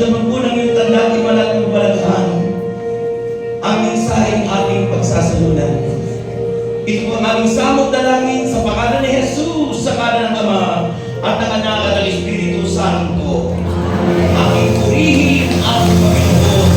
naman po ng iyong tanda, imalang mabalaghan ang mensaheng ating pagsasalunan. Ito po ang aming samot dalangin sa pangalan ni Jesus, sa pangalan ng Ama at ng Anak at ng Espiritu Santo. Aming purihin ang Panginoon.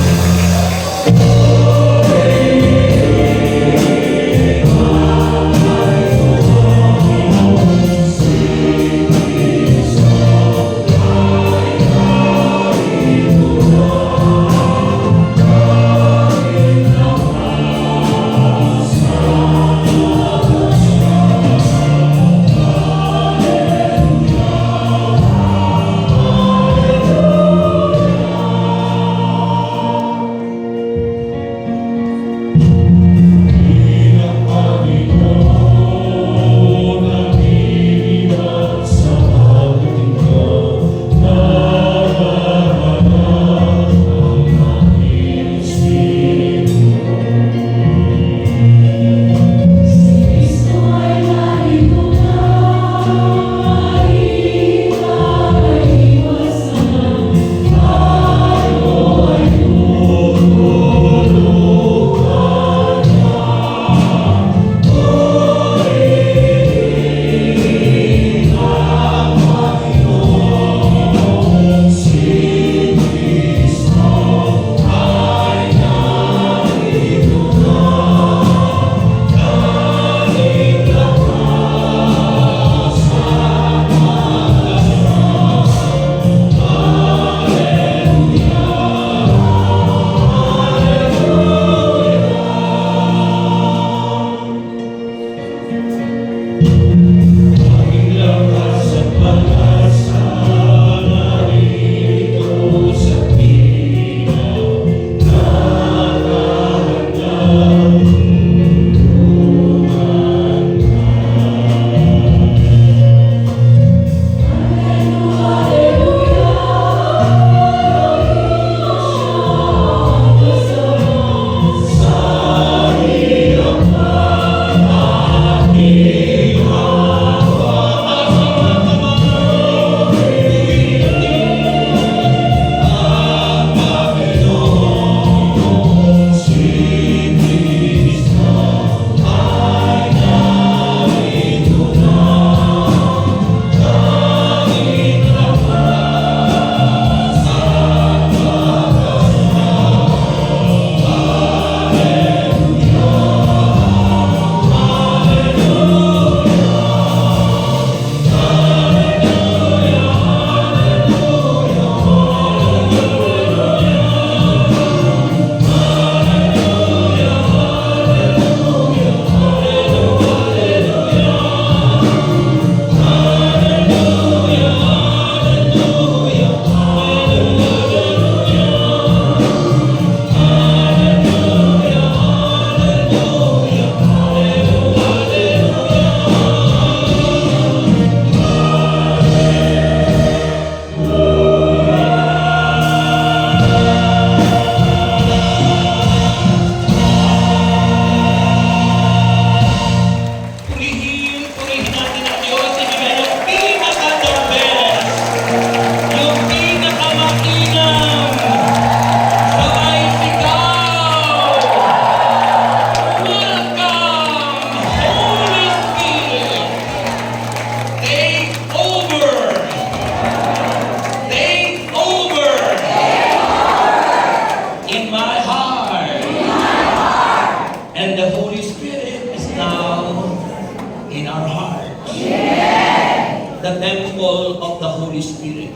The temple of the Holy Spirit.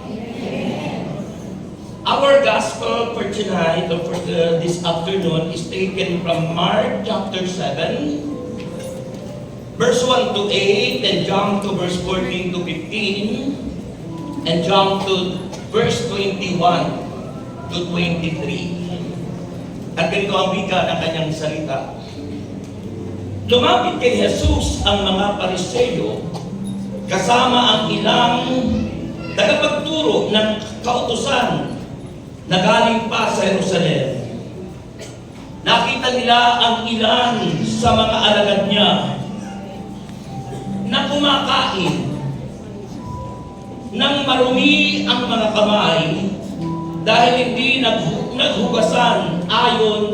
Our gospel for tonight, or for this afternoon, is taken from Mark chapter 7, verse 1 to 8, and John to verse 14 to 15, and John to verse 21 to 23. At ganito ang wika ng kanyang salita. Lumapit kay Jesus ang mga Pariseo kasama ang ilang tagapagturo ng kautusan na galing pa sa Jerusalem. Nakita nila ang ilan sa mga alagad niya na kumakain nang marumi ang mga kamay dahil kautusan ayon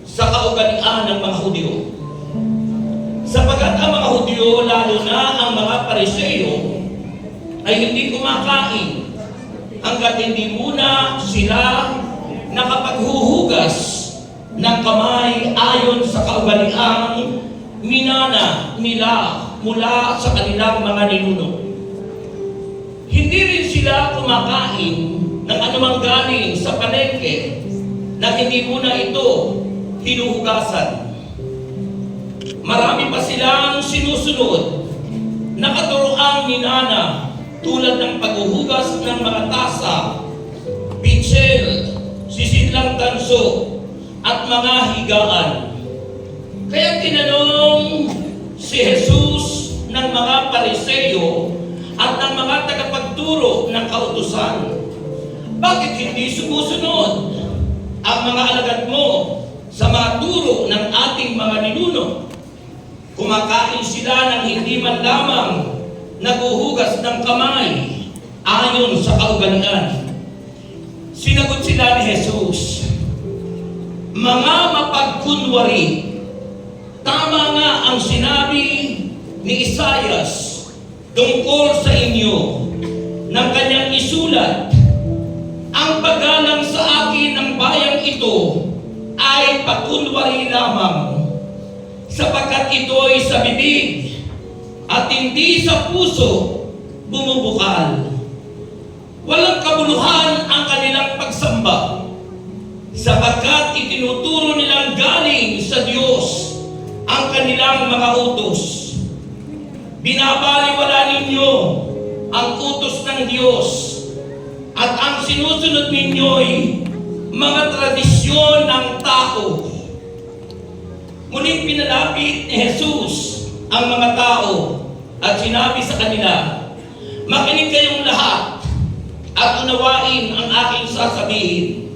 sa kaugalian ng mga Hudyo. Sapagkat ang mga Hudyo, lalo na ang mga Pariseo, ay hindi kumakain hanggat hindi muna sila nakapaghuhugas ng kamay ayon sa kaugaliang minana nila mula sa kanilang mga ninuno. Hindi rin sila kumakain ng anumang galing sa palengke na hindi muna ito hinuhugasan. Marami pa silang sinusunod na katuroang minana tulad ng paghuhugas ng mga tasa, pinsel, sisidlang tanso, at mga higaan. Kaya tinanong si Jesus ng mga Pariseo at ng mga tagapagturo ng kautusan, bakit hindi sumusunod ang mga alagad mo sa mga turo ng ating mga ninuno? Kumakain sila ng hindi man lamang naguhugas ng kamay ayon sa kaugalian. Sinagot sila ni Jesus, mga mapagkunwari, tama nga ang sinabi ni Isaias tungkol sa inyo ng kanyang isulat, ang paggalang sa akin ng bayang ito ay pakunwari lamang, sapagkat ito'y sa bibig at hindi sa puso bumubukal. Walang kabuluhan ang kanilang pagsamba, sapagkat itinuturo nilang galing sa Diyos ang kanilang mga utos. Binabaliwala ninyo ang utos ng Diyos at ang sinusunod ninyo'y mga tradisyon ng tao. Ngunit pinalapit ni Jesus ang mga tao at sinabi sa kanila, makinig kayong lahat at unawain ang aking sasabihin.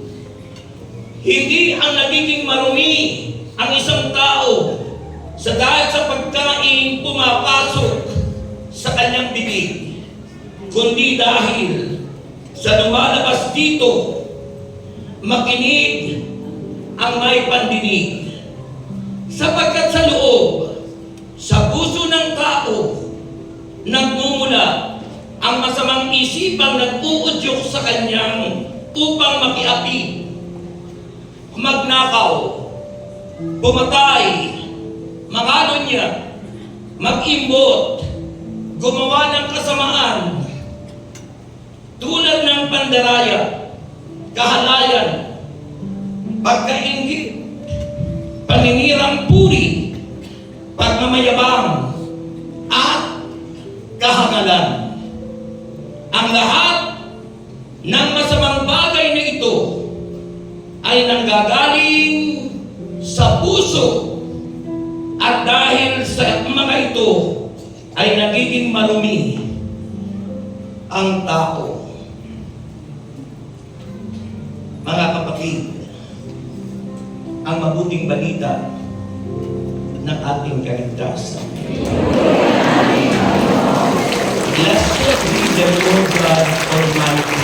Hindi ang nagiging marumi ang isang tao dahil sa pagkain pumapasok sa kanyang bibig, kundi dahil sa lumalabas dito, makinig ang may pandinig. Sapagkat sa loob, sa puso ng tao, nagmumula ang masamang isipang nag-uudyok sa kanyang upang makiapi, magnakaw, pumatay, mangalunya, mag-imbot, gumawa ng kasamaan, tulad ng pandaraya, kahalayan, pagkainggit, paninirang puri, pagmamayabang, at kahangalan. Ang lahat ng masamang bagay na ito ay nanggagaling sa puso, at dahil sa mga ito ay nagiging marumi ang tao. Mga kapatid, ang mabuting balita ng ating kaligtasan. Blessed be the Lord God Almighty.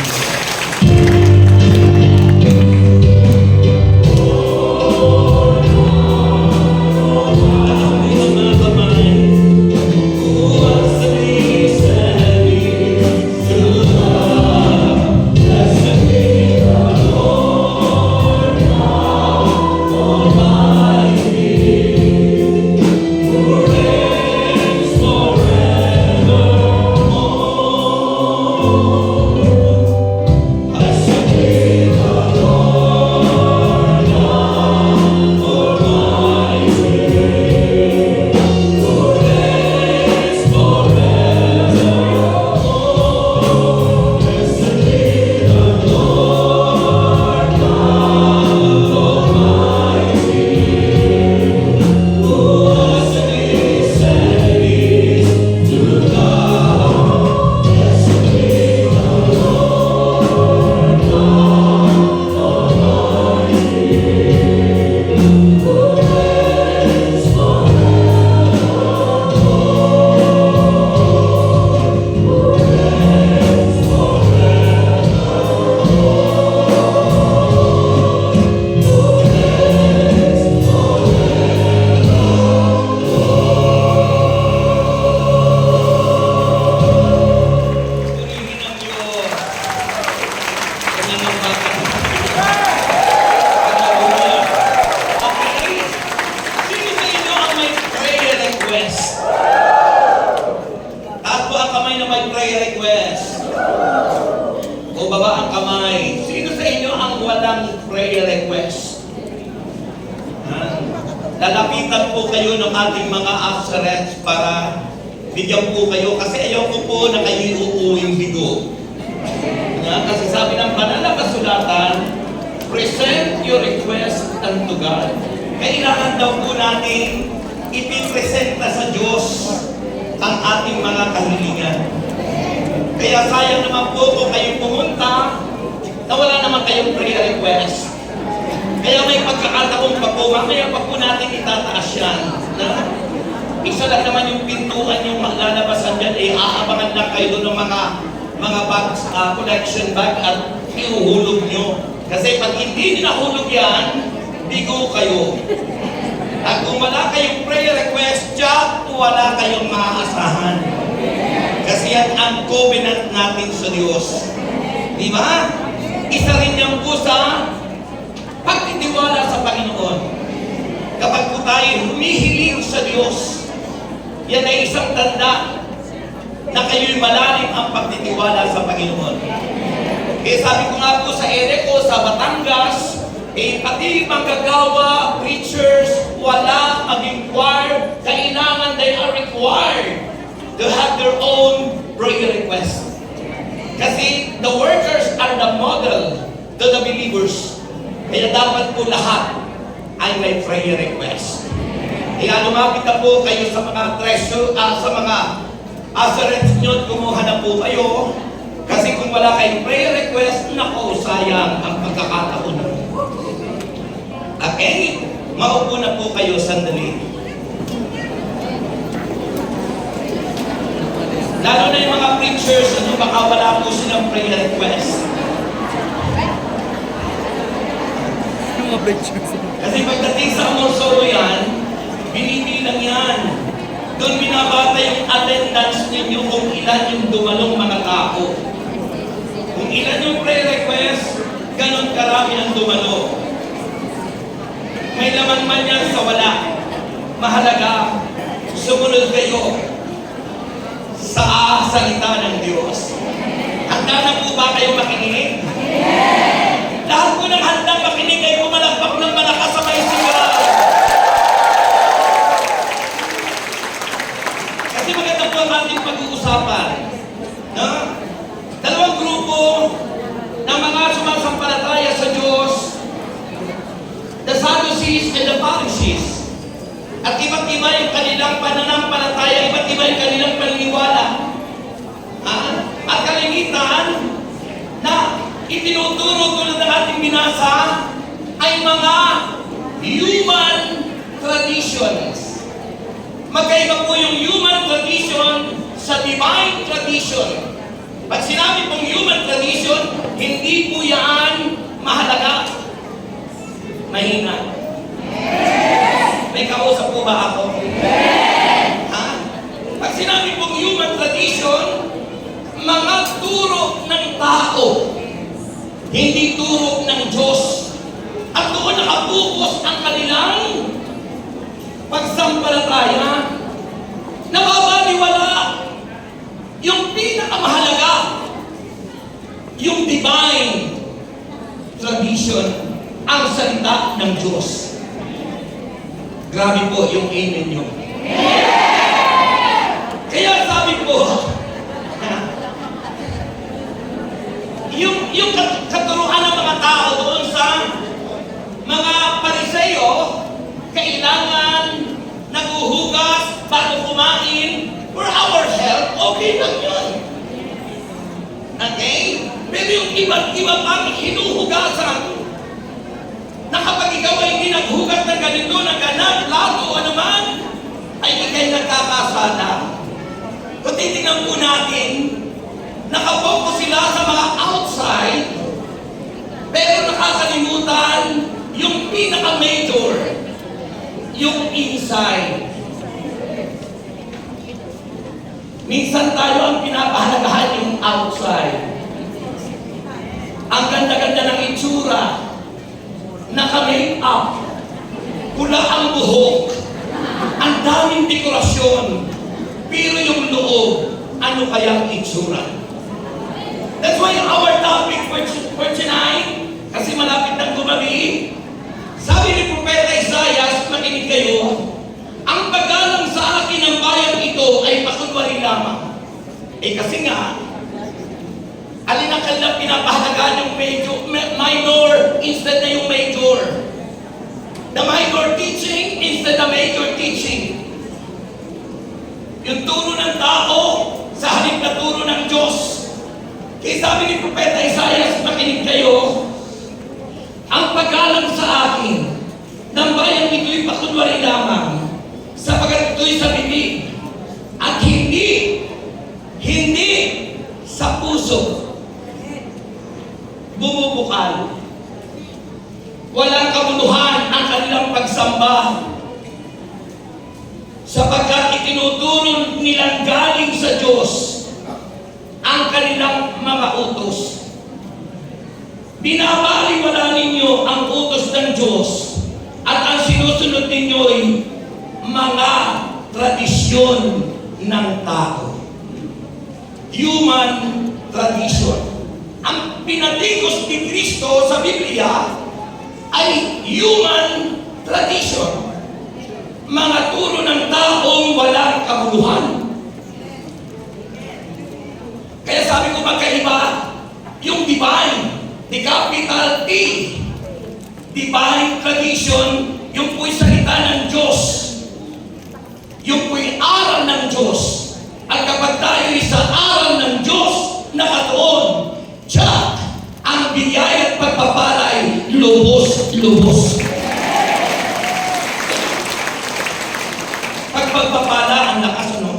inyong bata. Hallelujah. Okay. Sino sa inyo ang may prayer request? Taas po ang kamay na may prayer request. O baba ang kamay. Sino sa inyo ang walang prayer request? Lalapitan po kayo ng ating mga assurance para bigyan po kayo kasi ayaw ko po na kayo uuwing bigo. Kasi sabi ng banal na kasulatan, present your request unto God. Kailangan daw po natin ipipresenta sa Diyos ang ating mga kahilingan. Kaya sayang naman po kung kayo pumunta na wala naman kayong prayer request. Kaya may pagkakataon pa po, mamaya pa po natin itataas yan. Na? Isa lang naman yung pintuan yung lalabasan dyan, aabangan lang kayo doon ng mga bags, collection bag at iuhulog nyo. Kasi pag hindi nahulog yan, bigo kayo. At kung wala kayong prayer request, tiyak wala kayong maaasahan. Kasi yan ang covenant natin sa Diyos. Di ba? Isa rin yan po sa pagtitiwala sa Panginoon. Kapag po tayo humihiling sa Diyos, yan ay isang tanda na kayo'y malalim ang pagtitiwala sa Panginoon. Kaya sabi ko nga po sa Ereco, sa Batangas, pati manggagawa, preachers, wala maging choir, kailangan they are required to have their own prayer request. Kasi the workers are the model to the believers. Kaya dapat po lahat ay may prayer request. Kaya lumapit na po kayo sa mga treasure, sa mga assurance nyo, kumuha na po kayo. Kasi kung wala kayong prayer request, nako, sayang ang pagkakataon. Okay? Maupo na po kayo sandali. Lalo na yung mga preachers, baka wala po silang prayer request. Kasi pagdating sa Amorsono yan, binibilang yan. Doon binabata yung attendance ninyo kung ilan yung dumalong mga tao. Kung ilan yung prayer request, ganon karami ang dumalo. May laman man yan sa wala. Mahalaga, sumunod kayo sa salita ng Diyos. Handa na po ba kayo makinig? Lahat po ng handang makinig ay pumalakpak ng malakas sa may sigaw. Kasi maganda po ang ating pag-uusapan. No? Dalawang grupo ng mga sumasampalataya sa Diyos, the Sadducees and the Pharisees. At iba't iba yung kanilang pananampalataya, iba't iba yung kanilang paniniwala. At kalimitan na itinuturo tulad ng ating binasa ay mga human traditions. Magkaiba po yung human tradition sa divine tradition. Pag sinabi pong human tradition, hindi po yan mahalaga. Mahina. May kausap po ba ako? Pag sinabi pong human tradition, mga turo ng tao, hindi turo ng Diyos. At doon nakabukos ang kanilang pagsampalataya. Nababaliwala yung pinakamahalaga, yung divine tradition, ang salita ng Diyos. Grabe po yung amen nyo. Kaya sabi po, yung katuruan ng mga tao doon sa mga Pariseo, kailangan naguhugas bago kumain for our health, okay lang yun. Okay? Pero yung iba pang hinuhugasan, na kapag ikaw ay hindi naghugas ng ganito, ng ganap, lago, ano man, ay ikay nagkakasala. Kung titignan po natin, nakapokus sila sa mga outside, pero nakakalimutan yung pinaka-major, yung inside. Minsan tayo ang pinapahalagahan yung outside. Ang ganda naka-make up, pula ang buhok, ang daming dekorasyon, pero yung loob, ano kayang itsura? That's why our topic for tonight, kasi malapit ng gumabi, sabi ni Propeta Isaias, makinig kayo, ang paggalang sa akin ng bayan ito ay pakunwari lamang. Kasi nga, alin ang kanilang pinapahalagaan yung minor instead na yung major. The minor teaching instead the major teaching. Yung turo ng tao sa halip na turo ng Diyos. Kaya sabi ni Propeta Isaias, makinig kayo, ang paggalang sa akin ng bayan ito'y pakunwari lamang sapagkat ito'y sa bibig at hindi sa puso bumubukal. Walang kabuluhan ang kanilang pagsamba sapagkat itinuturo nilang galing sa Diyos ang kanilang mga utos. Binabaliwala ninyo ang utos ng Diyos at ang sinusunod ninyo'y mga tradisyon ng tao. Human tradition. Ang pinatikos ni Kristo sa Biblia ay human tradition. Mga turo ng taong walang kabuluhan. Kaya sabi ko magkaiba yung divine, the capital T, divine tradition, yung po'y salita ng Diyos, yung po'y aral ng Diyos. At kapag tayo'y sa aral ng Diyos, nakatuon, tiyak, ang biyaya at pagpapalay, lubos-lubos. Pag pagpapala, ang lakas, ano?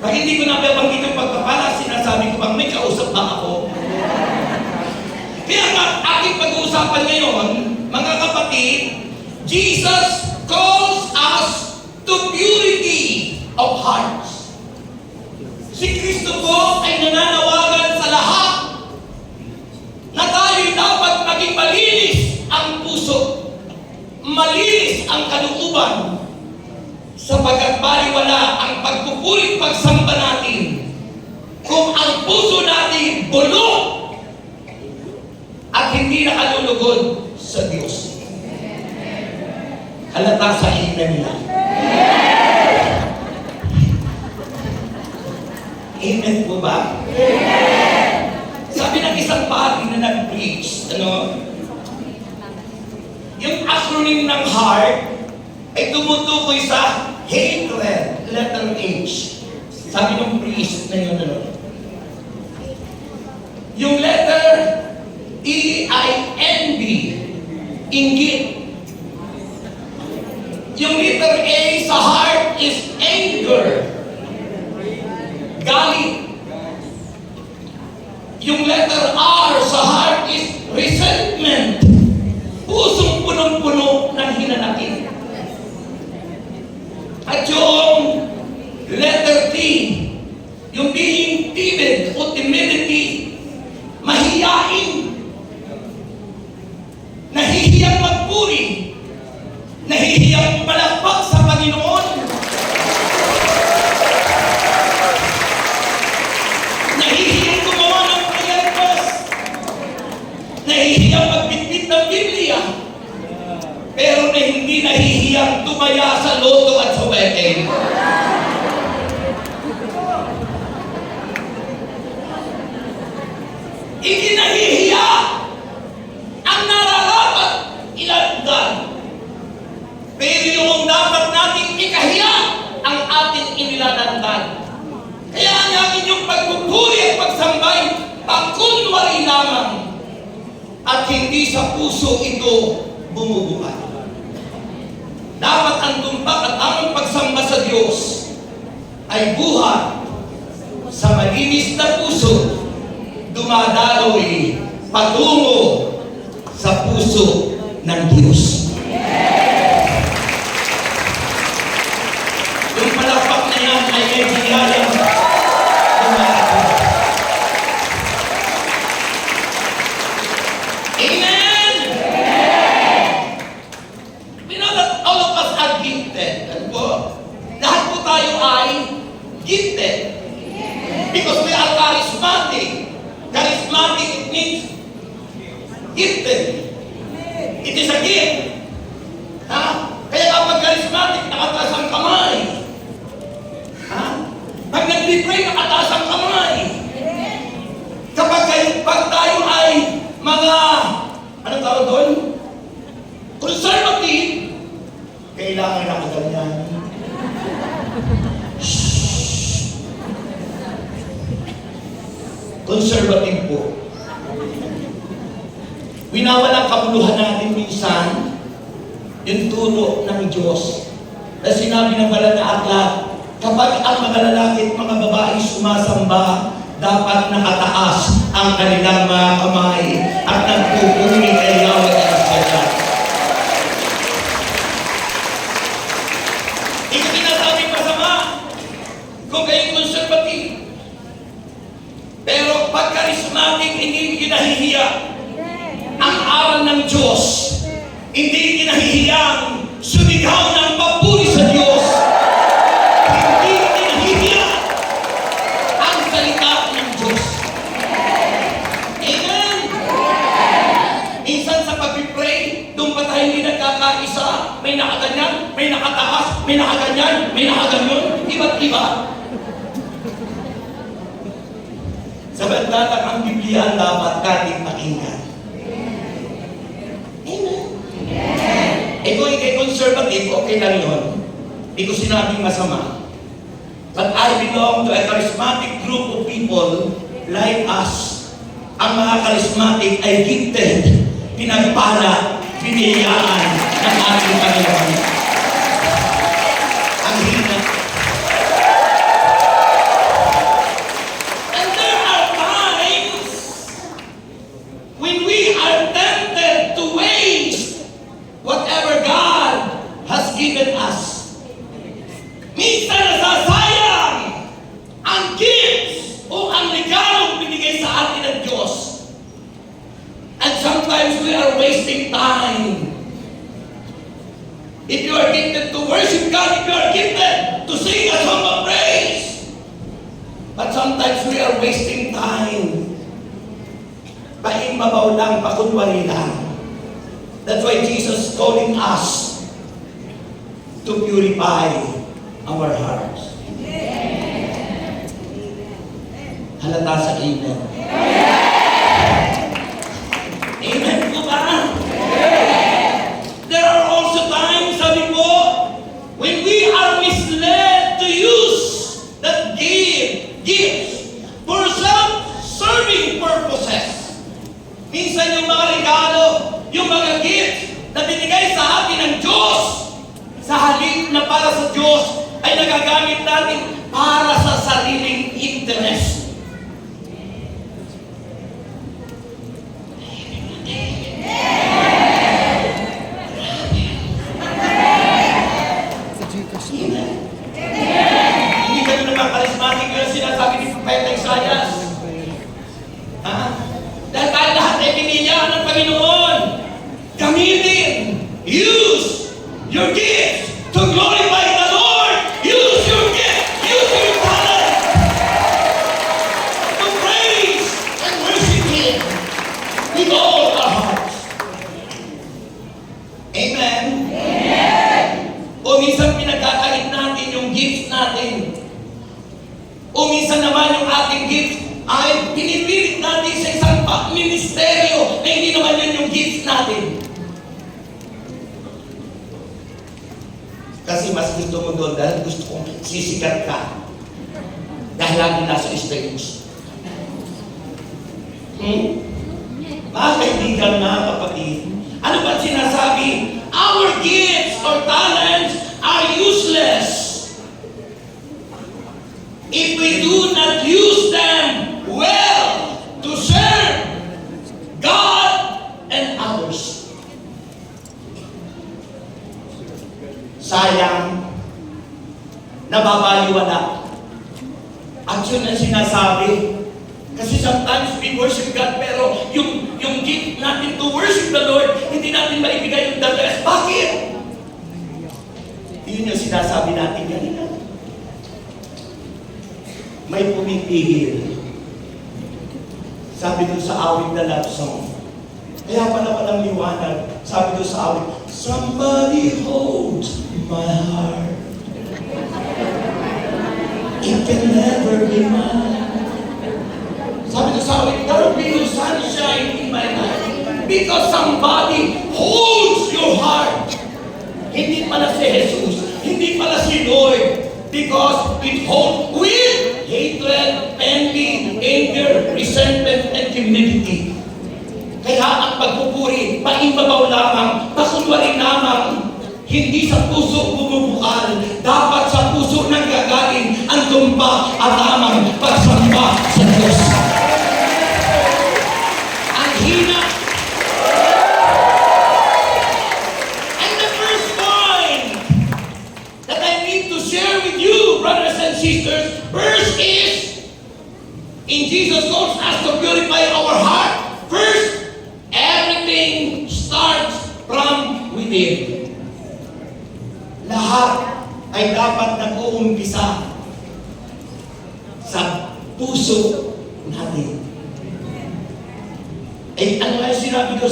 Pag hindi ko nababanggit yung pagpapala, sinasabi ko bang may kausap ba ako? Kaya nga, aking pag-uusapan ngayon, mga kapatid, Jesus calls us to purity of hearts. Si Kristo po ay nananawagan sa lahat na tayo dapat maging malinis ang puso, malinis ang kalooban, sapagkat baliwala ang pagpupulit pagsamba natin kung ang puso natin bulok at hindi nakalulugod sa Diyos. Halata sa hina nila. Amen po ba? Sabi ng isang pari na nag-preach, yung acronym ng heart ay tumutukoy sa hatred, letter H. Sabi ng priest na yun, yung letter E ay envy, inggit. Yung letter A sa heart is anger, galit. Yung letter R sa heart is resentment, pusong punong-puno ng hinanakit. At yung letter T, yung being timid o timidity, mahiyain, nahihiyang magpuri, nahihiyang palakpak sa Panginoon, nahihiyang gumawa ng prayers, nahihiyang magbitbit ng Biblia, pero na hindi nahihiyang tumaya sa loto at sa wedding. Ikinahihiya ang nararapat ilalagay. Pero yung dapat nating ikahiya ang ating inilalagay. Kaya ang inyong pagpupuri at pagsambay, pagkunwari lamang at hindi sa puso ito bumubuhay. Dapat ang tumpak at ang pagsamba sa Diyos ay buhat sa malinis na puso, dumadaloy patungo sa puso ng Diyos. Yung palakpak na yan ay biyayang dumadaloy. charismatic, it means gifted. It is a gift. Ha? Kaya kapag charismatic, nakataas ang kamay. Ha? Pag nag-pray, nakataas ang kamay. Pag tayo ay mga, anong tawag doon? Conservative, kailangan nakaganyan. Conservative po. Winawalang kabuluhan natin minsan yung turo ng Diyos. Na sinabi ng banal na aklat, kapag ang mga lalaki at mga babae sumasamba, dapat nakataas ang kanilang mga kamay at nagpupuri kay Yahweh at Asyalat. Ito sinasabing masama kung kayo conservative. Pero pag charismatic, hindi kinahihiya ang aral ng Diyos. Hindi kinahihiyang sumigaw ng papuri sa Diyos. Hindi kinahihiya ang salita ng Diyos. Amen? Minsan sa pag-pray, doon pa tayo hindi nagkakaisa. May nakaganyan, may nakataas, may nakaganyan, may nakaganyan. Iba't iba. Samantalang ang Biblia ang dapat nating pakinggan. Amen. Ikaw ay conservative, okay lang yun. Hindi ko sinabing masama. But I belong to a charismatic group of people like us. Ang mga charismatic ay gifted, pinagpala, piniyayaan ng ating Panginoon. Ang hina. And there are times when we are tempted to waste whatever God has given us. Minsan nasasayang ang gifts o ang regalong binigay sa atin ng Diyos. And sometimes we are wasting time. If you are gifted to worship God, if you are gifted to sing a song of praise, but sometimes we are wasting time. Paimbabaw lang, pakunwari lang. That's why Jesus is calling us to purify our hearts. Halata sa amen. Amen po ba? There are also times, sabi po, when we are misled to use that gifts for self-serving purposes. Minsan yung mga regalo, yung mga gifts na binigay sa atin ng Diyos, sa halip na para sa Diyos, ay nagagamit natin para sa sariling interest. Hindi ka naman charismatic yung sinasabi ni Propeta Isaias. Ha? Dahil tayo lahat ay pinili ng Panginoon. Gamitin, use your gifts to glorify the Lord. Use your gift, use your talent to praise and worship Him with all our hearts. Amen? Amen. O minsan pinagkakait natin yung gifts natin. O minsan naman yung ating gifts ay pinipilit natin sa isang ministeryo na hindi naman yun yung gifts natin. Kasi mas gusto mo doon dahil gusto kong sisikat ka. Dahil lagi nasa stage. Mga kaibigan, mga kapatid, ano ba sinasabi? Our gifts or talents are useless if we do not use them well to serve God and others. Sayang, nababaliwala. At yun ang sinasabi. Kasi sometimes we worship God, pero yung gift natin to worship the Lord, hindi natin maibigay yung the best. Bakit? Yun yung sinasabi natin kanina. May pumipigil Sabi doon sa awit na love song. Kaya pala walang liwanag. Sabi doon sa awit, somebody hold my heart. It can never be mine. Sabi doon sa awit, there will be no sunshine in my life because somebody holds your heart. Hindi pala si Jesus, hindi pala si Lord, because it holds with hatred, envy, anger, resentment, and timidity. Kaya ang pagpupuri, paimbabaw lamang, pakunwari lamang, hindi sa puso bumubukal, dapat sa puso nang gagaling ang tumba at tamang pagsamba sa Diyos. Ang hina. And the first point that I need to share with you, brothers and sisters, first is, in Jesus calls us to purify our heart. First, everything starts from within. Lahat ay dapat nag-uumpisa sa puso natin. Eh, ano nga yung sinabi ko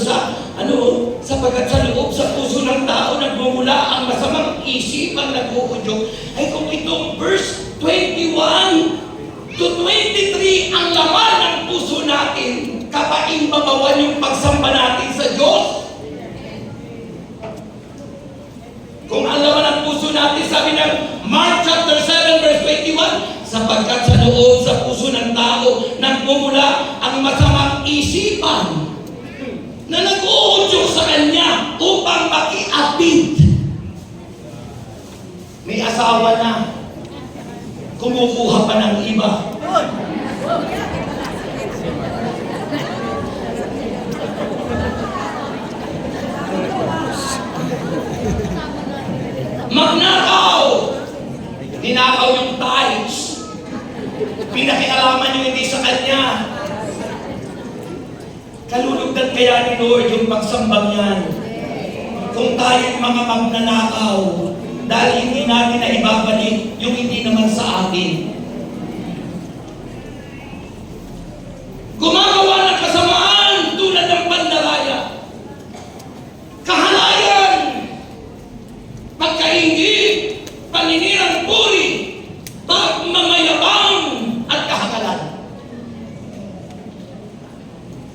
sapagkat sa loob sa puso ng tao nagmumula ang masamang isipang nag-uudyok, ay kung itong verse 21 to 23 ang laman ng puso natin, kapaimbabawan yung pagsamba natin sa Diyos. Kung ang laman ng puso natin, sabi ng Mark chapter 7 verse 21, sapagkat sa loob sa puso ng tao nagmumula ang masamang isipan na nag-uudyok sa kanya upang makiapid. May asawa na, kumukuha pa ng iba. Magnakaw! Ninakaw yung tithes. Pinakialaman yung hindi sa kanya. Kalulugdan kaya ni Lord yung pagsambang yan. Kung tayo'y mga magnanakaw, dahil hindi natin na ibabalik yung hindi naman sa atin. Gumagawa ng kasamaan tulad ng pandaraya. Kahalayan, pagkainggi, paninirang puri, pagmamayabang at kahakalan.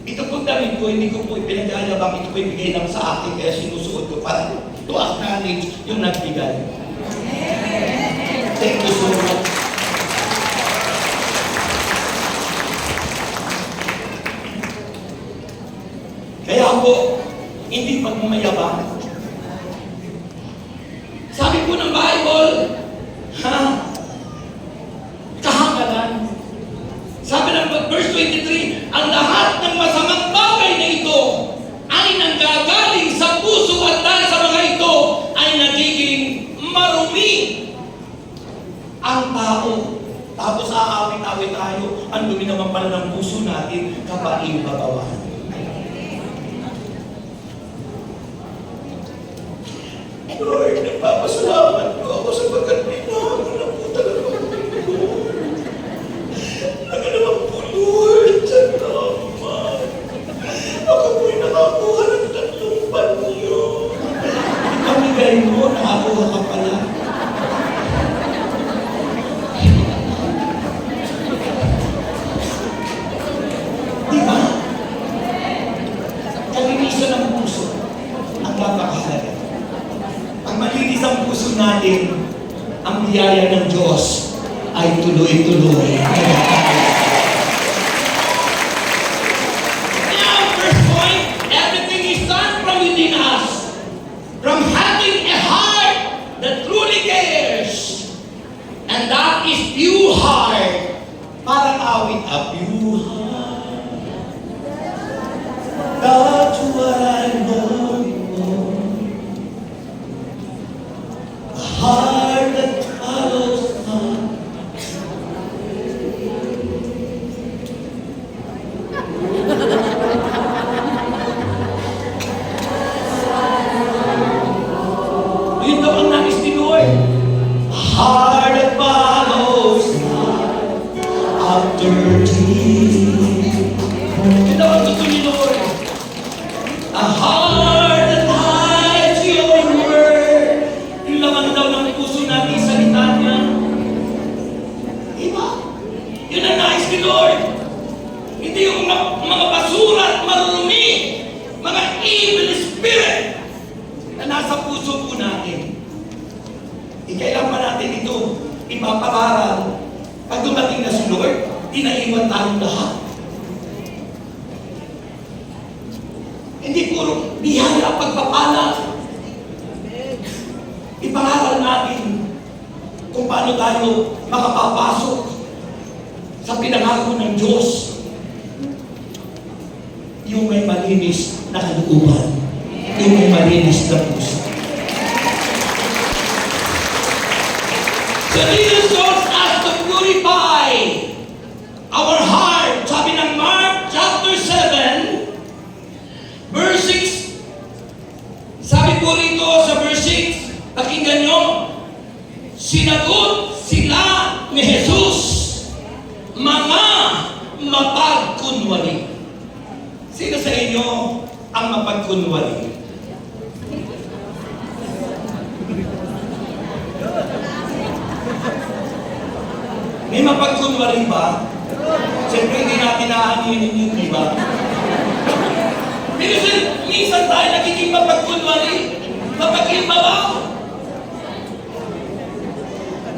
Ito pong damit ko, hindi ko po ipinag-alabang, ito po ibigay lang sa akin, kaya sinusuot ko para to acknowledge yung nagbigay. Thank you so much. Kaya po, hindi pagmamayabang. Sabi po ng Bible, kahakalan. Sabi ng verse 23, ang lahat ng masamang bagay na ito ay nanggagaling sa puso at dahil sa mga ito ay nagiging marumi ang tao. Tapos aawit-awit tayo, ang dumi naman pala ng puso natin kapag ibabawan. Lord, nagpapasalamat ko ako sapagkat pinahangin na po talaga ang Panginoon. Naman po, Lord, salamat. Ako po'y nakakuha ng 3 panyo. Pamigay mo, nakakuha ka pala. Di ba? Kalinisan ng puso ang napakahalaga. Pag malinis ang puso natin, ang biyaya ng Diyos ay tuloy-tuloy. Now, first point, everything is done from within us. From having a heart that truly cares. And that is pure heart. Parang awit, a pure heart. That's what I know. A heart that follows God. Yun daw ang nais ni Lord. A heart that follows God after Jesus. daw ang gusto ni Lord. A heart that hides your word. Yung laman daw ng puso natin, salita niya. Diba? Yun ang nais ni Lord. Hindi yung mga basura at marumi, mga evil spirit na nasa puso po natin. Kailan pa natin ito ipapabaral? Pag dumating na si Lord, tinaiwan tayong lahat. Hindi puro biyaya pagpapala. Ipangaral natin kung paano tayo makapapasok sa pinangako ng Diyos. Yung may malinis na kalooban, yung may malinis na puso. So Jesus wants us to purify our heart. Sabi ng Mark chapter 7, verse 6. Sabi po rito sa verse 6, pakinggan nyo, sinagot sila ni Jesus, mga mapagkunwari. Sino sa inyo ang mapagkunwari? May mapagkunwari ba? Siyempre hindi natin naaninin yun, di ba? Minsan tayo nagiging mapagkunwari, mapag-imbabaw.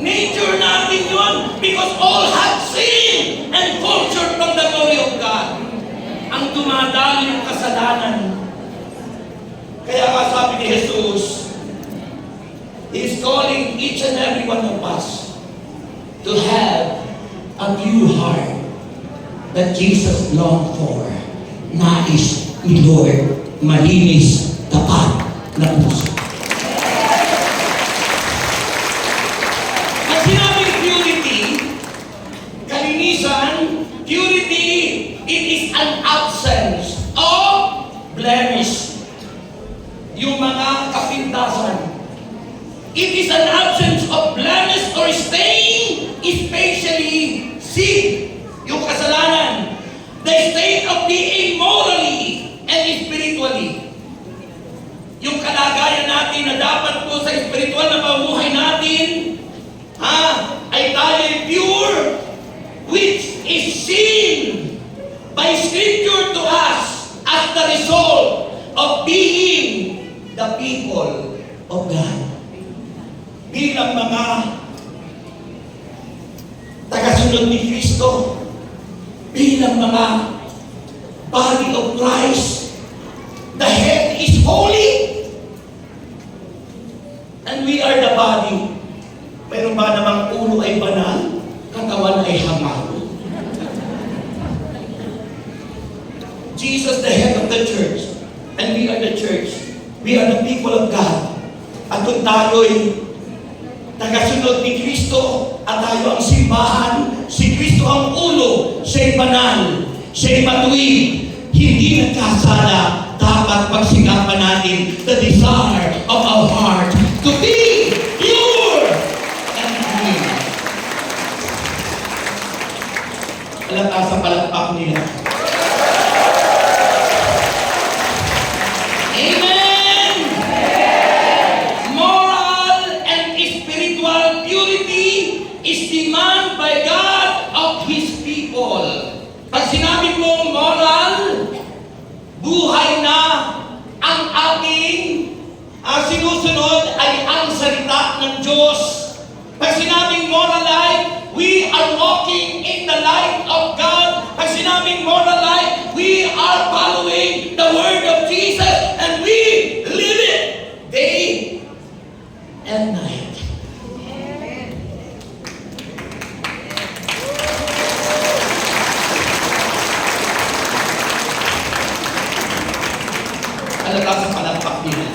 Nature natin yun because all have sinned and fall short from the glory of God. Ang dumadali yung kasalanan. Kaya nga sabi ni Jesus, He is calling each and every one of us to have a pure heart that Jesus longed for. Nais ni Lord, malinis, tapat na puso. At sinabing purity, kalinisan, purity, it is an absence of blemish. Yung mga kapintasan. It is an absence of blemish or stain, especially sin, yung kasalanan. The state of being morally and spiritually. Yung kalagayan natin na dapat po sa spiritual na pamumuhay natin, ay tayo pure, which is seen by Scripture to us as the result of being the people of God. Bilang mga tagasunod ni Kristo, bilang mga body of Christ, the head is holy and we are the body. Pero ba namang ulo ay banal, katawan ay hangal? Jesus, the head of the church, and we are the church. We are the people of God. At kung tayo'y tagasunod ni Kristo at tayo ang simbahan, si Kristo ang ulo, siya'y banal, siya'y matuwid, hindi nagkasala. Dapat pagsikapan natin the desire of our heart to be pure and clean. Alata sa palakpak nila. Amen! Moral and spiritual purity is demand by God of His people. Pag sinabi mo moral, buhay na ang ating sinusunod ay ang salita ng Diyos. Pag sinabing moral life, we are walking in the light of God. Pag sinabing moral life, we are following the word of Jesus and we live it day and night. Alata sa palakpak nila.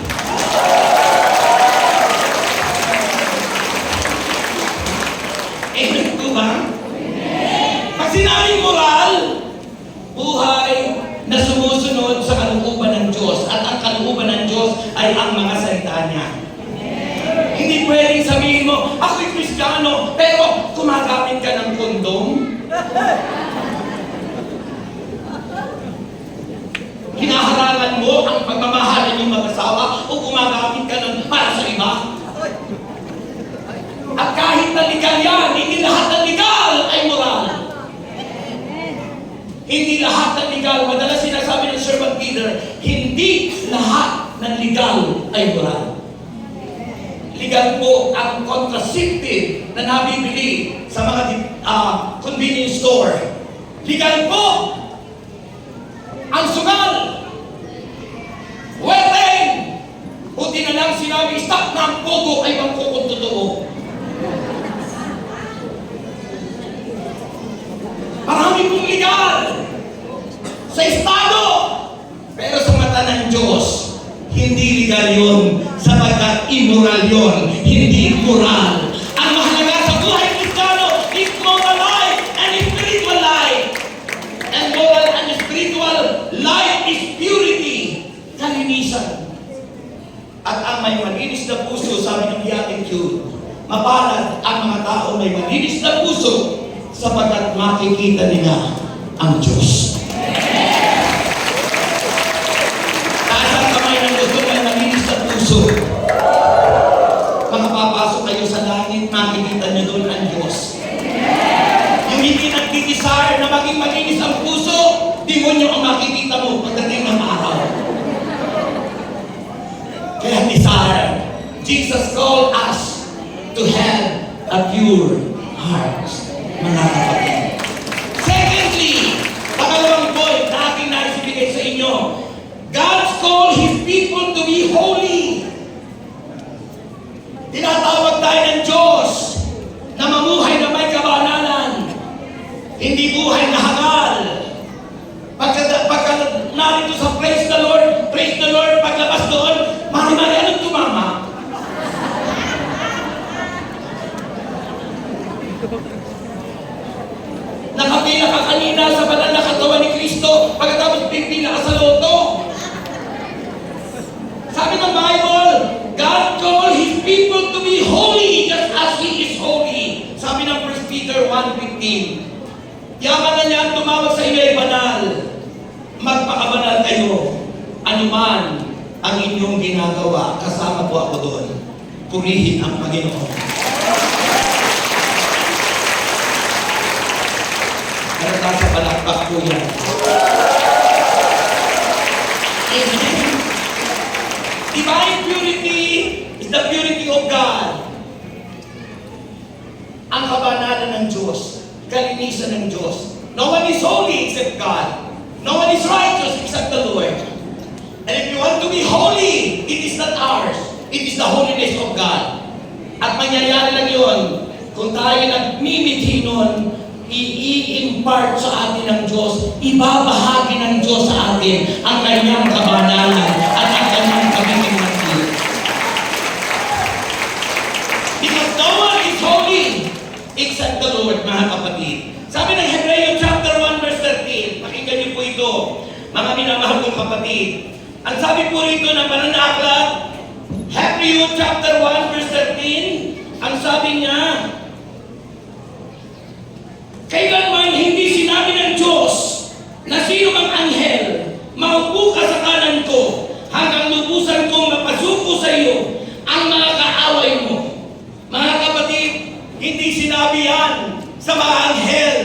Amen po ba? Pag sinabing moral, buhay na sumusunod sa kalooban ng Diyos at ang kalooban ng Diyos ay ang mga salita niya. Hindi pwedeng sabihin mo, ako'y Kristiyano, pero kumagamit ka ng kondom. pinaglabanan mo ang pagmamahal ng iyong mag-asawa o gumagamit ka ng para sa iba? At kahit na legal yan, hindi lahat ng legal ay moral. Hindi lahat ng legal, madalas sinasabi ng servant leader, hindi lahat ng legal ay moral. Legal po ang contraceptive na nabibili sa mga convenience store. Legal po ang sugal. Wedding! Buti na lang sinabi, stop na ang pogo ay mangkukong totoo. Marami pong legal sa estado, pero sa mata ng Diyos, hindi legal yun, sapagkat immoral yun, hindi moral. Ang mahalaga sa buhay Kristiyano is moral life and spiritual life. And moral and spiritual life is purity, kalinisan. At ang may malinis na puso, sabi ng Beatitude, mapalad ang mga tao may malinis na puso, sapagkat makikita nila ang Diyos. Taas ang kamay ng gusto may malinis na puso. Makapapasok kayo sa langit, makikita niyo doon ang Diyos. Yung hindi nagdi-desire na maging malinis ang puso, demonyo ang makikita mo pagdating ng araw. Kaya desire. Jesus called us to have a pure heart. Mga kapatid. Secondly, pangalawang point na aking naisibigay sa inyo, God's call His people to be holy. Tinatawag tayo ng Diyos na mamuhay na may kabanalan, hindi buhay na hangal. Pagka narito sa praise the Lord, paglabas doon, mari-mari anong tumama? Nakapila ka kanina sa banal na katawan ni Kristo, pagkatapos pipila ka sa loto. Sabi ng Bible, God called His people to be holy just as He is holy. Sabi ng 1 Peter 1:15, yaman na niya ang tumawag sa inyo ay banal. Magpakabanal kayo. Anuman ang inyong ginagawa, kasama po ako doon. Purihin ang Panginoon. Karata sa palakpak po yan. Amen. Divine purity is the purity of God. Ang kabanalan ng Diyos, kalinisan ng Diyos. No one is holy except God. No one is righteous except the Lord. And if you want to be holy, it is not ours. It is the holiness of God. At mangyayari lang yun kung tayo nagmimithi nun, i-impart sa atin ng Diyos, ibabahagi ng Diyos sa atin ang kanyang kabanalan at ang kanyang pagiging. Because no one is holy except the Lord, mga kapatid. Sabi ng Hebreo chapter 1 verse 13, pakinggan niyo po ito, mga minamahal kong kapatid. Ang sabi po rito ng banal na aklat, Hebreo chapter 1 verse 13, ang sabi niya, kailanman hindi sinabi ng Diyos na sino mang anghel, maupo ka sa kanan ko hanggang lubusan kong mapasuko sa iyo ang mga kaaway mo. Mga kapatid, hindi sinabi yan sa mga anghel.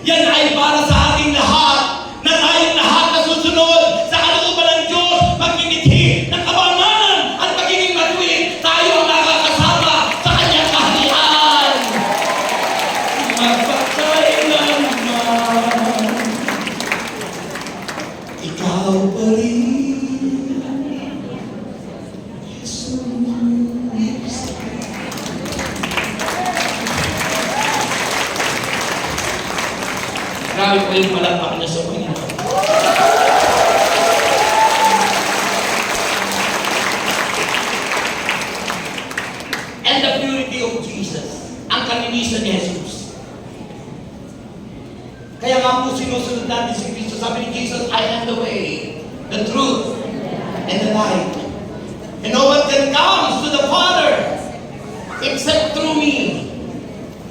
Yan ay para sa ating lahat, na tayong lahat na susunod sa kalooban ng Diyos, magmimithi ng kabanalan at pagiging matuwid, tayo ang nakakasama sa kanyang kaharian. Magpakailanman, ikaw pa rin, Jesus. Grabe po yung palakpak niya sa Panginoon. And the purity of Jesus, ang kalinisan ni Jesus. Kaya nga po sinusunod natin si Kristo. Sabi ni Jesus, I am the way, the truth, and the life. And no one can come to the Father except through me.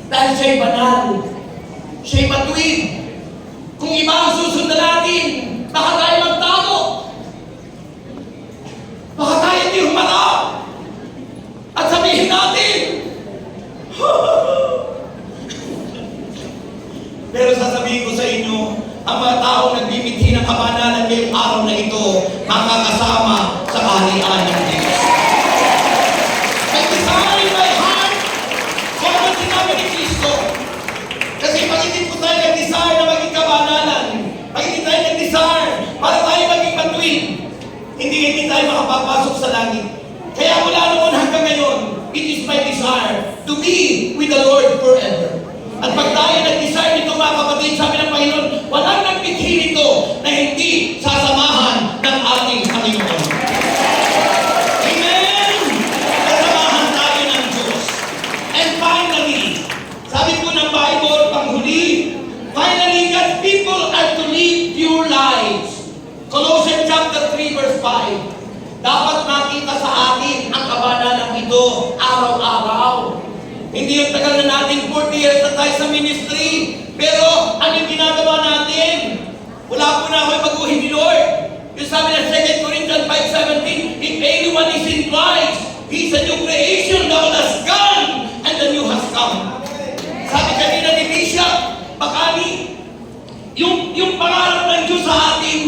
Dahil siya'y banal, siya'y matuwid. Kung iba ang susunod natin, baka tayo magtago. ngayong araw na ito makakasama sa kaharian ng Diyos. May desire in my heart. Kaya naman sinabi ni Kristo. Kasi pag hindi po tayo nag-desire na maging kabanalan, pag hindi tayo nag-desire para tayo maging matuwid, hindi tayo makapapasok sa langit. Kaya mula noon hanggang ngayon, it is my desire to be with the Lord forever. At pag tayo nag-desire nito mga kapatid, sabi ng Panginoon, walang nagbitin nito na hindi sasamahan ng ating Panginoon. Amen! Sasamahan tayo ng Diyos. And finally, sabi po ng Bible, panghuli, finally, God's people are to live pure lives. Colossians chapter 3 verse 5. Dapat makita sa atin ang kabanalan ito araw-araw. Hindi yung tagal na natin, 40 years na tayo sa ministry. Pero ano yung ginagawa natin? Wala po na ako baguhin ni Lord. Yung sabi ng 2 Corinthians 5:17, if anyone is in Christ, he's a new creation, the old has gone, and the new has come. Sabi kanina ni Bishop, Bakani, yung pangarap ng Diyos sa atin,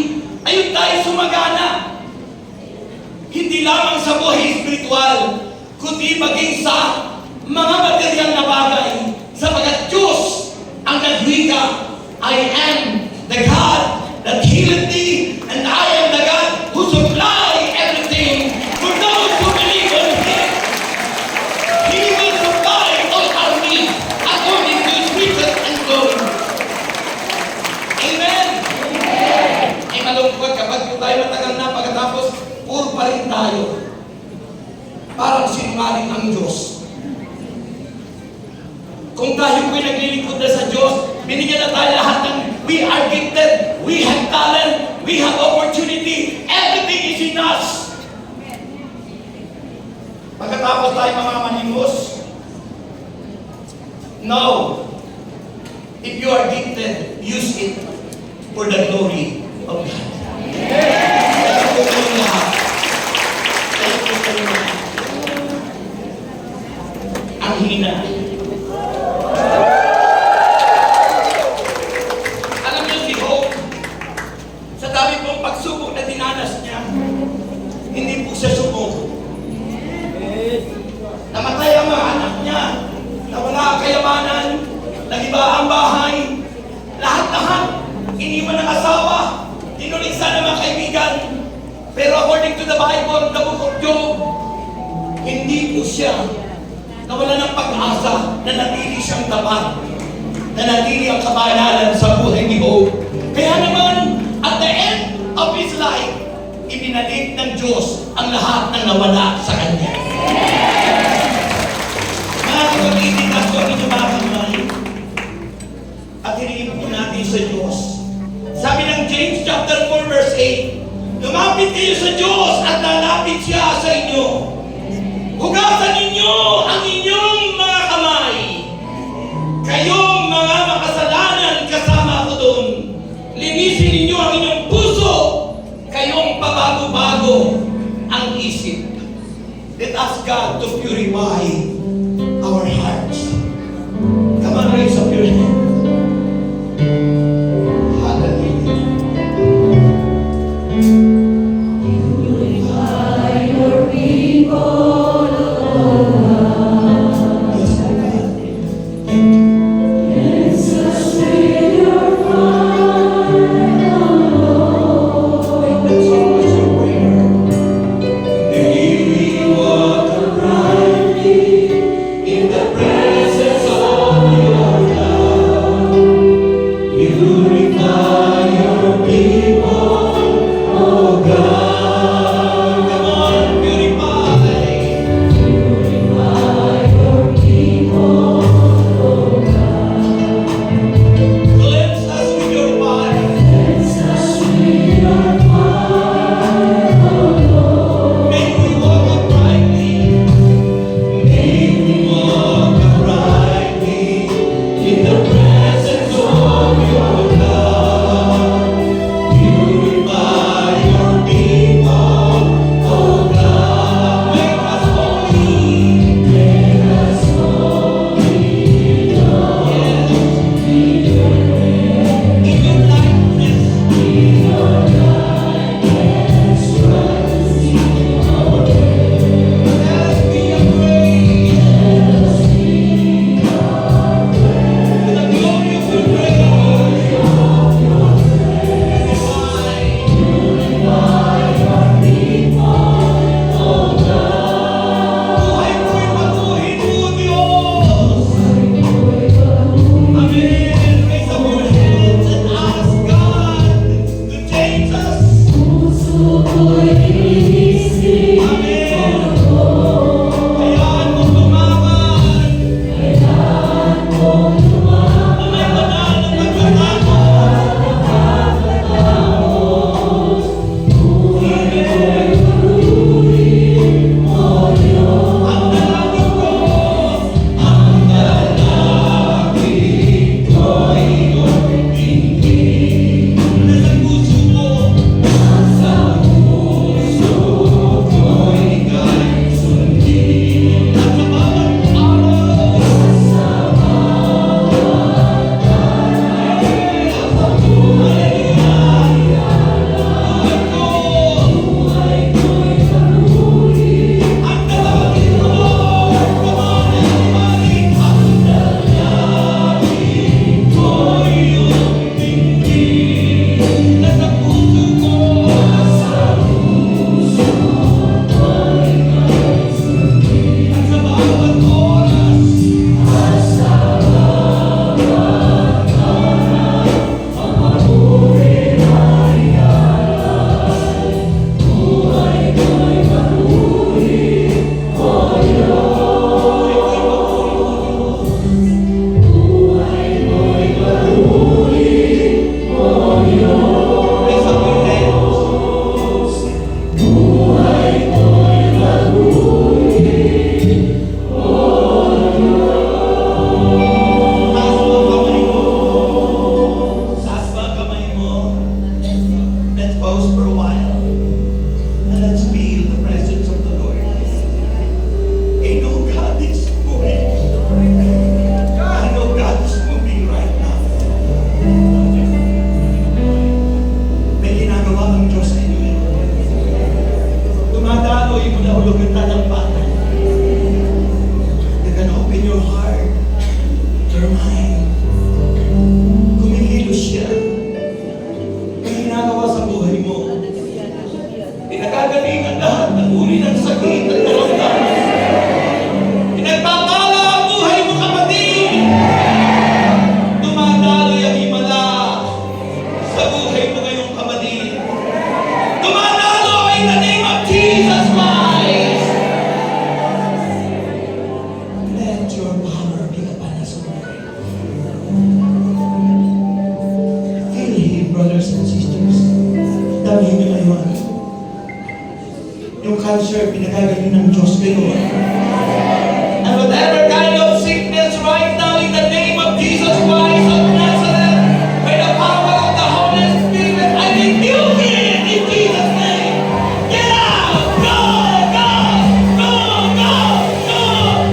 ayun tayo sumagana. Hindi lamang sa buhay spiritual, kundi maging sa mga material na bagay. Sapagat Diyos ang nagwika, I am the God that healeth thee, and I am the God who supply everything for those who believe on Him. He will supply all our needs according to His riches and glory. Amen? Ay malungkot kapag po tayo matagal na pagkatapos puro pa rin tayo. Parang sinungaling ang Diyos. Kung tayo po'y naglilingkod na sa Diyos, binigyan na tayo lahat ng we are gifted, we have talent, we have opportunity, everything is in us. Pagkatapos tayo mga manimos, no. If you are gifted, use it for the glory of God. Ang hina. Alam niyo si Hope, sa dami pong pagsubok na dinanas niya, hindi po siya subok. Namatay ang mga anak niya, nawala ang kayamanan, nagiba ang bahay, lahat-lahat, iniwan ng asawa, tinuligsan ng mga kaibigan. Pero according to the Bible, the book of Job, hindi po siya nawala ng pag-asa, na natili siyang tapat, na natili ang kabanalan sa buhay ni Job. Kaya naman, at the end of his life, ibinalik ng Diyos ang lahat ng nawala sa kanya. Mga kapatid, ako ang inyong mga kamay, at hinihintay po natin sa Diyos. Sabi ng James chapter 4 verse 8, lumapit kayo sa Diyos at lalapit siya sa inyo. Hugasan ninyo ang inyong mga kamay. Kayong mga makasalanan kasama ko doon. Linisin ninyo ang inyong puso. Kayong pabago-bago ang isip. Let us God to purify our hearts. Come on, raise up your hand. In the presence of your God. pause for a while and let's feel the presence of the Lord. I know God is moving. I know God is moving right now. May ginagawa ang Diyos sa inyo. Tumadaloy mo na ulog ng talampakan. You can open your heart, your mind. Kumikilos siya. May ginagawa sa buhay mo. Pinagagaling ang lahat ng uri ng sakit at karamdaman. Pinagpapala ang buhay mo, kapatid. Dumadaloy ang himala sa buhay mo ngayong kapatid. Dumadaloy in the name of Jesus Christ. Let your power be upon us, O Lord. Feel Him, brothers and sisters. Damihin niyo ngayon. Yung cancer, pinagagaling ng Diyos ngayon. And whatever kind of sickness right now, in the name of Jesus Christ of Nazareth, by the power of the Holy Spirit, I rebuke it in Jesus' name. Get out! Go! Go! Go! Go! Go!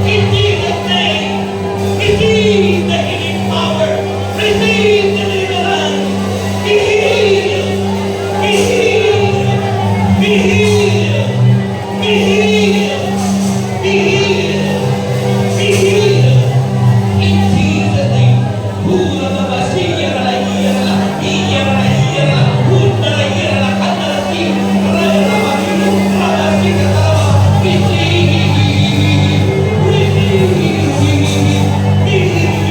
In Jesus' name. Receive the healing power. Receive the deliverance. Be healed. Be healed. Be healed. Be healed. Be healed. Be healed. In Jesus' name. Hula na ba siya na iya na iya na iya na hula na iya na kanta na si raya na ba hilo raya si katawa. Receive. Receive. Be healed.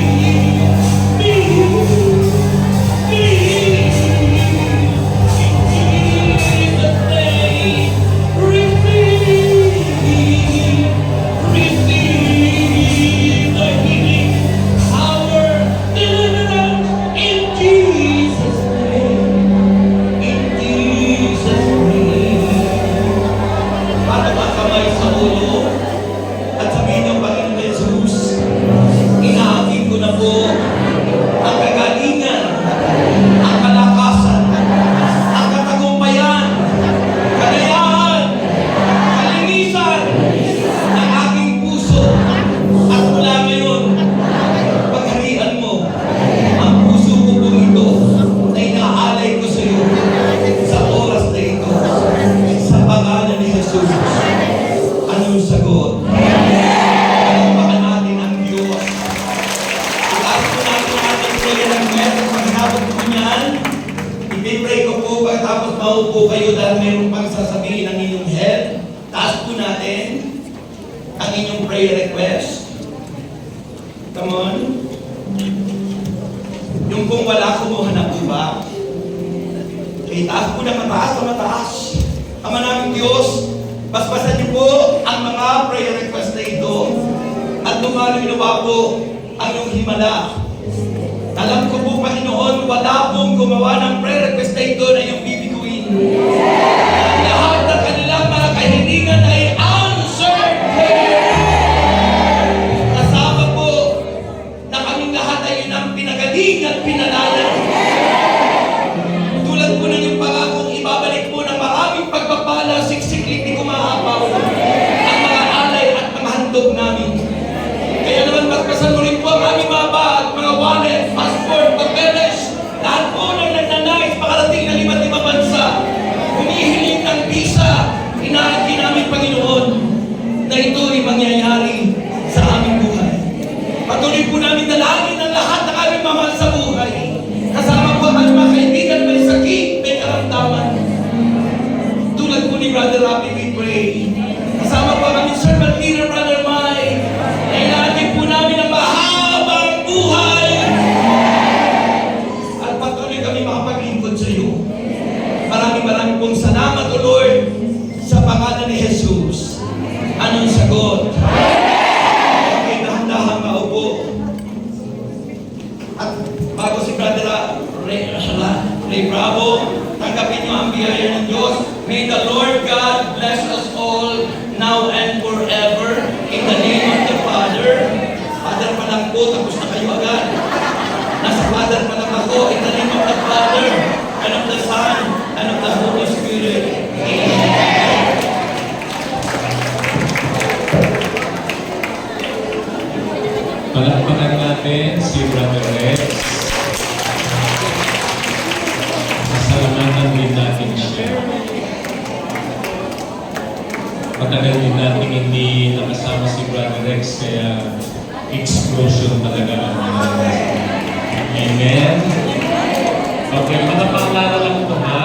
Be healed. Be healed. In Jesus' name. Receive the healing power, deliverance in Jesus' name. In Jesus' name. Para makamay sa ulo at sabihin ng Panginoon Jesus, inaangkin ko na po ang kagalingan, ang kalakasan, ang katagumpayan, kalayahan, kalinisan ng aking puso. At mula ngayon, pagharian mo ang puso ko po ito na inaalay ko sa iyo sa oras na ito. Sa pangalan ni Jesus. Anong sagot? Palampakan natin ang Diyos. Itaas po natin ang ating prayer request. Pagkatapos po niyan, ipipray ko po pagkatapos maupo kayo dahil mayroong pang sasabihin ang inyong head. Taas po natin ang inyong prayer request. Come on. Yung kung wala, kumuha na po ba? Itaas po na mataas na mataas. Ama namin Diyos, basbasan niyo po ang mga prayer request na ito at lumalunawa po ang iyong himala. Alam ko po, Panginoon, wala pong gumawa ng prayer request na ito na iyong bibiguin. Lahat ng kanilang mga kahilingan ay answered prayer. Kasama po na kaming lahat ay yun ang pinagaling at pinalaya. Tulad po ng yung pangakong ibabalik po ng maraming pagpapala, siksiklik di kumahapaw ang mga alay at mga handog namin. Kaya naman magpasan mo rin po ang aming mga bag, mga wallet, passport, papeles, lahat po ng nagnanais makarating ng 5 bansa. Humihiling ng visa, inaangkin namin Panginoon na ito ay mangyayari sa aming buhay. Patuloy po namin dalangin ang lahat ng aming mamahal sa buhay. Kasama po ang aming mga kaibigan, may sakit, may karamdaman. Tulad po ni Brother Rafi, we pray. Kasama po ang aming servant leader, Brother Mike, na inaangkin po namin ang mahabang buhay. At patuloy kami makapaglingkod sa iyo. Maraming pong salamat, O Lord, sa pangalan ni Jesus. Anong sagot? Okay, dahan-dahan maupo. At bago si Brother Ray Bravo, tanggapin niyo ang biyaya ng Diyos. May the Lord God bless us all now and forever. In the name of the Father. Father pa lang po, tapos na kayo agad. Nasa Father pa lang ako. In the name of the Father, and of the Son, and of the Holy Palakpakan natin si Brother Rex. Pasalamatan din natin siya. Matagal din natin hindi nakasama si Brother Rex, kaya explosion talaga ang Amen. Okay, mga panglaran